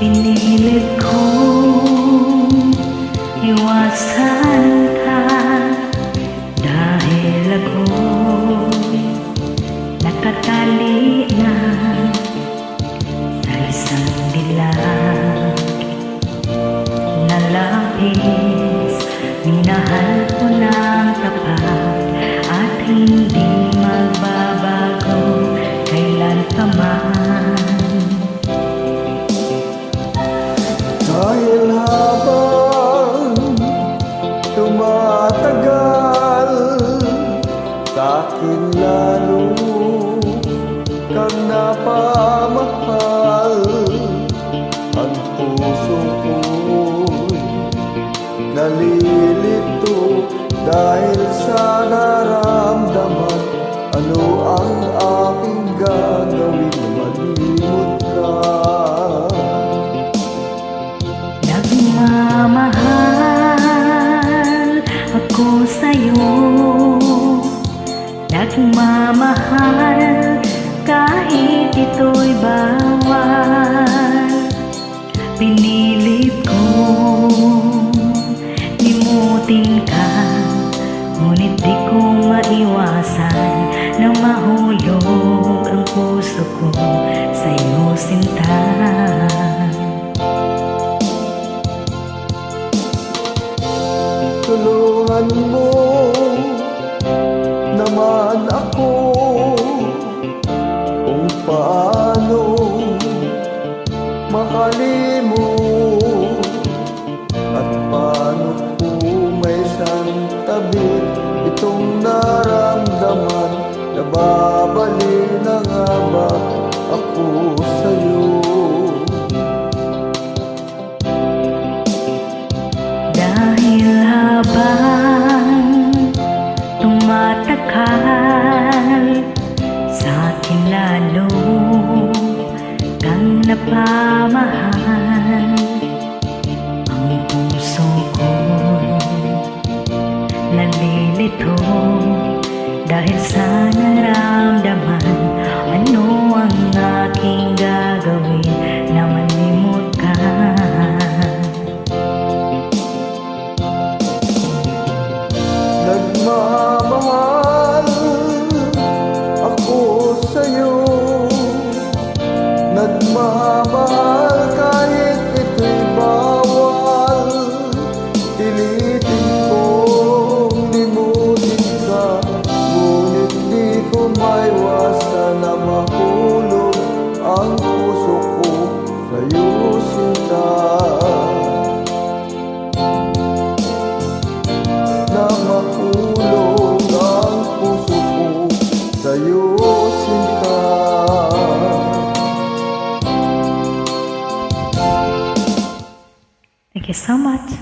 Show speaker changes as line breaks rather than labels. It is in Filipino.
Pinilit kong iwasan ka dahil ako'y nakatali na sa isang dilag na labis. Minahal ko ng tapat at hindi magbabago kailan pa man.
Dahil habang tumatagal, sa'kin lalo kang napamahal. Ang puso ko'y nalilito dahil sa naramdaman. Ano ang aking gagawin na malimot ka?
Nagmamahal ako sa'yo, nagmamahal kahit ito'y bawal. Pinilit kong limutin ka, ngunit di ko maiwasan na mahulog ang puso ko sa'yo, sinta.
Tulungan mo naman ako kung paano makalimot at paano kung may santabi itong naramdaman. Nababali na nga ba ako sa'yo?
Dahil habang tumatagal, sa'kin lalo kang napamahal. Ang puso ko nalilito dahil sa naramdaman. Ano ang aking gagawin na malimot ka?
Nagmamahal ako sa'yo, nagmamahal kahit ito'y bawal. Pilitin kong limutin ka, ngunit di ko maiwasan na mahulog ang puso ko sa'yo, sinta. Na mahulog ang puso ko sa'yo, sinta.
Thank you so much.